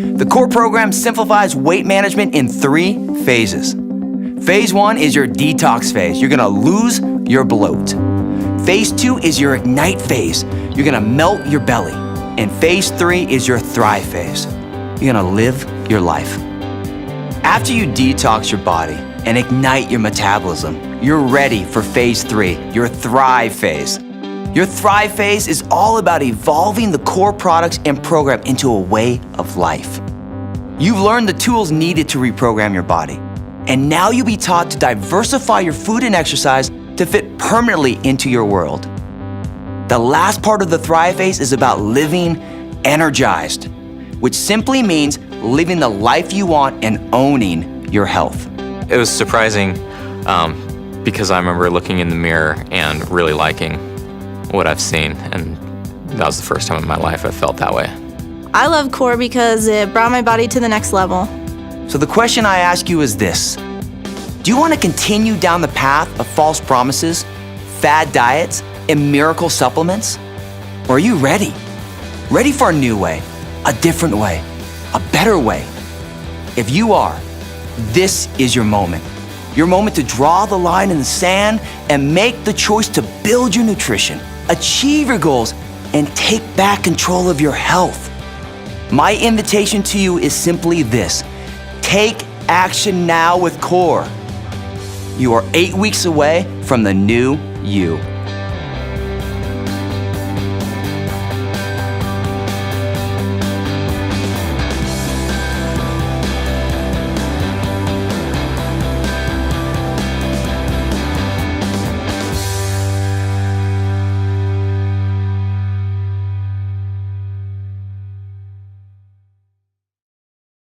The CORE program simplifies weight management in 3 phases. Phase 1 is your detox phase. You're gonna lose your bloat. Phase 2 is your ignite phase. You're gonna melt your belly. And phase 3 is your thrive phase. You're gonna live your life. After you detox your body and ignite your metabolism, you're ready for phase 3, your thrive phase. Your thrive phase is all about evolving the CORE products and program into a way of life. You've learned the tools needed to reprogram your body, and now you'll be taught to diversify your food and exercise to fit permanently into your world. The last part of the thrive phase is about living energized, which simply means living the life you want and owning your health. It was surprising because I remember looking in the mirror and really liking what I've seen, and that was the first time in my life I felt that way. I love CORE because it brought my body to the next level. So the question I ask you is this: do you want to continue down the path of false promises, fad diets, and miracle supplements? Or are you ready? Ready for a new way, a different way, a better way? If you are, this is your moment. Your moment to draw the line in the sand and make the choice to build your nutrition, achieve your goals, and take back control of your health. My invitation to you is simply this: take action now with CORE. You are 8 weeks away from the new you.